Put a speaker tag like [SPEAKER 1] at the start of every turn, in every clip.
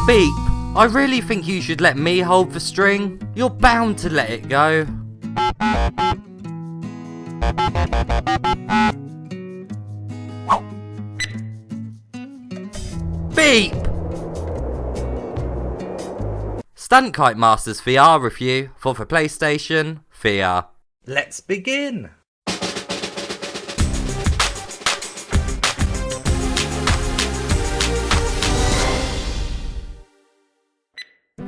[SPEAKER 1] Beep, I really think you should let me hold the string. You're bound to let it go. Beep! Stunt Kite Masters VR review for the PlayStation VR.
[SPEAKER 2] Let's begin!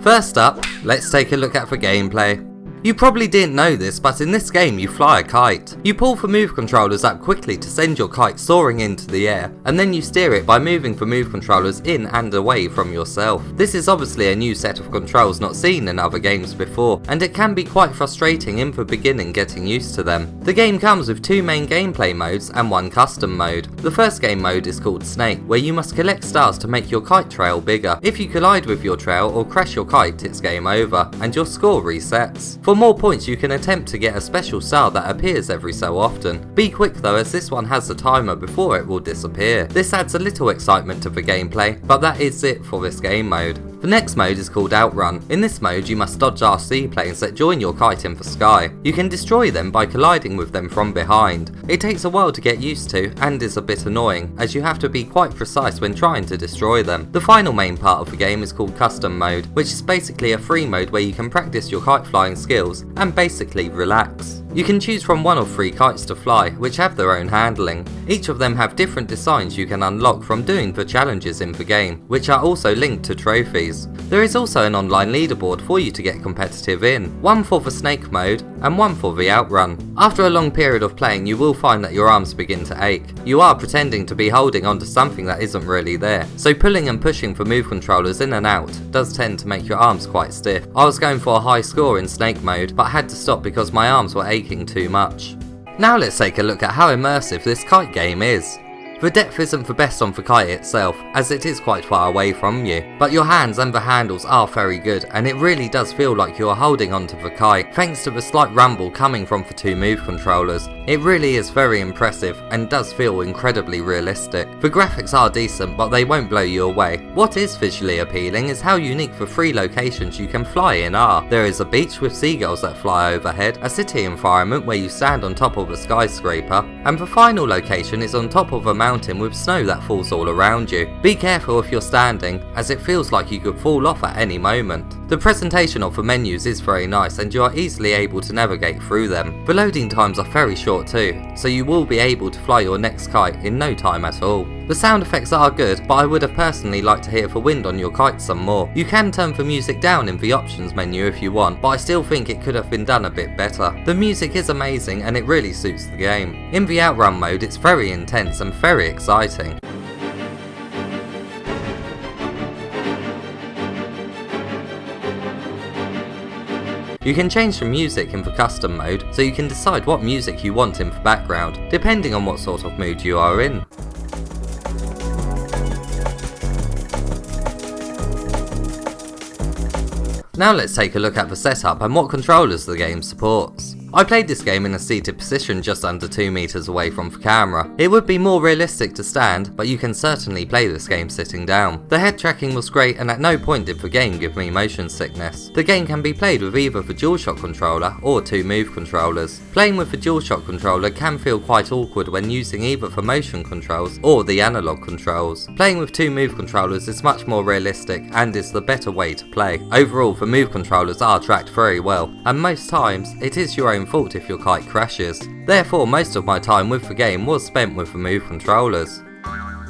[SPEAKER 1] First up, let's take a look at the gameplay. You probably didn't know this, but in this game you fly a kite. You pull the move controllers up quickly to send your kite soaring into the air, and then you steer it by moving the move controllers in and away from yourself. This is obviously a new set of controls not seen in other games before, and it can be quite frustrating in the beginning getting used to them. The game comes with two main gameplay modes and one custom mode. The first game mode is called Snake, where you must collect stars to make your kite trail bigger. If you collide with your trail or crash your kite, it's game over, and your score resets. For more points, you can attempt to get a special star that appears every so often. Be quick though, as this one has a timer before it will disappear. This adds a little excitement to the gameplay, but that is it for this game mode. The next mode is called Outrun. In this mode you must dodge RC planes that join your kite in the sky. You can destroy them by colliding with them from behind. It takes a while to get used to and is a bit annoying, as you have to be quite precise when trying to destroy them. The final main part of the game is called Custom Mode, which is basically a free mode where you can practice your kite flying skills and basically relax. You can choose from one of 3 kites to fly, which have their own handling. Each of them have different designs you can unlock from doing the challenges in the game, which are also linked to trophies. There is also an online leaderboard for you to get competitive in, one for the Snake mode and one for the Outrun. After a long period of playing, you will find that your arms begin to ache. You are pretending to be holding onto something that isn't really there, so pulling and pushing the move controllers in and out does tend to make your arms quite stiff. I was going for a high score in Snake mode, but had to stop because my arms were aching too much. Now let's take a look at how immersive this kite game is. The depth isn't the best on the kite itself, as it is quite far away from you, but your hands and the handles are very good, and it really does feel like you are holding onto the kite, thanks to the slight rumble coming from the 2 move controllers. It really is very impressive, and does feel incredibly realistic. The graphics are decent, but they won't blow you away. What is visually appealing is how unique the 3 locations you can fly in are. There is a beach with seagulls that fly overhead, a city environment where you stand on top of a skyscraper, and the final location is on top of a mountain with snow that falls all around you. Be careful if you're standing, as it feels like you could fall off at any moment. The presentation of the menus is very nice, and you are easily able to navigate through them. The loading times are very short too, so you will be able to fly your next kite in no time at all. The sound effects are good, but I would have personally liked to hear the wind on your kite some more. You can turn the music down in the options menu if you want, but I still think it could have been done a bit better. The music is amazing and it really suits the game. In the Outrun mode, it's very intense and very exciting. You can change the music in the custom mode, so you can decide what music you want in the background, depending on what sort of mood you are in. Now let's take a look at the setup and what controllers the game supports. I played this game in a seated position just under 2 meters away from the camera. It would be more realistic to stand, but you can certainly play this game sitting down. The head tracking was great, and at no point did the game give me motion sickness. The game can be played with either the DualShock controller or 2 move controllers. Playing with the DualShock controller can feel quite awkward when using either the motion controls or the analog controls. Playing with 2 move controllers is much more realistic and is the better way to play. Overall, the move controllers are tracked very well, and most times it is your own fault if your kite crashes. Therefore, most of my time with the game was spent with the move controllers.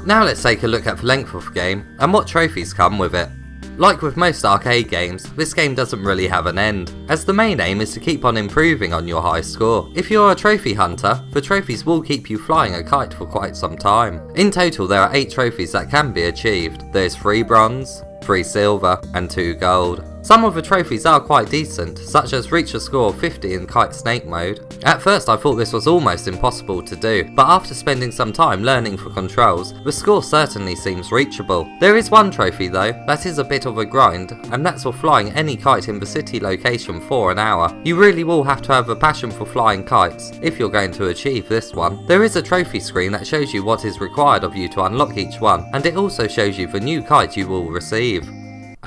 [SPEAKER 1] Now let's take a look at the length of the game and what trophies come with it. Like with most arcade games, this game doesn't really have an end, as the main aim is to keep on improving on your high score. If you're a trophy hunter, the trophies will keep you flying a kite for quite some time. In total, there are 8 trophies that can be achieved. There's 3 bronze, 3 silver and 2 gold. Some of the trophies are quite decent, such as reach a score of 50 in Kite Snake mode. At first I thought this was almost impossible to do, but after spending some time learning the controls, the score certainly seems reachable. There is one trophy though, that is a bit of a grind, and that's for flying any kite in the city location for an hour. You really will have to have a passion for flying kites if you're going to achieve this one. There is a trophy screen that shows you what is required of you to unlock each one, and it also shows you the new kite you will receive.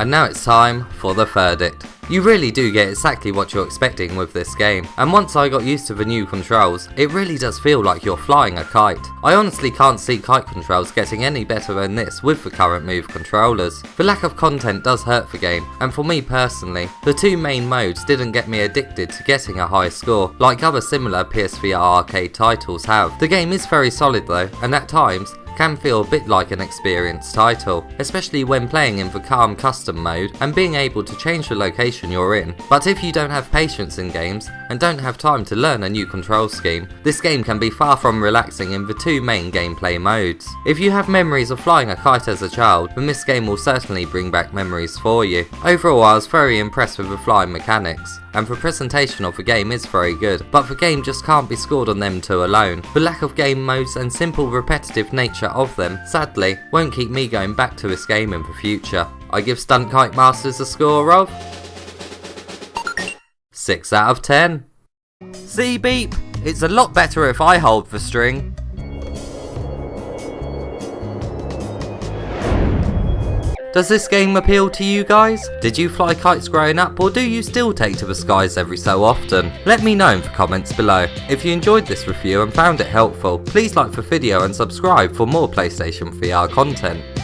[SPEAKER 1] And now it's time for the verdict. You really do get exactly what you're expecting with this game, and once I got used to the new controls, it really does feel like you're flying a kite. I honestly can't see kite controls getting any better than this with the current Move controllers. The lack of content does hurt the game, and for me personally, the two main modes didn't get me addicted to getting a high score, like other similar PSVR arcade titles have. The game is very solid though, and at times, can feel a bit like an experienced title, especially when playing in the calm custom mode and being able to change the location you're in. But if you don't have patience in games and don't have time to learn a new control scheme, this game can be far from relaxing in the two main gameplay modes. If you have memories of flying a kite as a child, then this game will certainly bring back memories for you. Overall, I was very impressed with the flying mechanics, and the presentation of the game is very good, but the game just can't be scored on them two alone. The lack of game modes and simple repetitive nature of them, sadly, won't keep me going back to this game in the future. I give Stunt Kite Masters a score of 6 out of 10. See, beep, it's a lot better if I hold the string. Does this game appeal to you guys? Did you fly kites growing up, or do you still take to the skies every so often? Let me know in the comments below. If you enjoyed this review and found it helpful, please like the video and subscribe for more PlayStation VR content.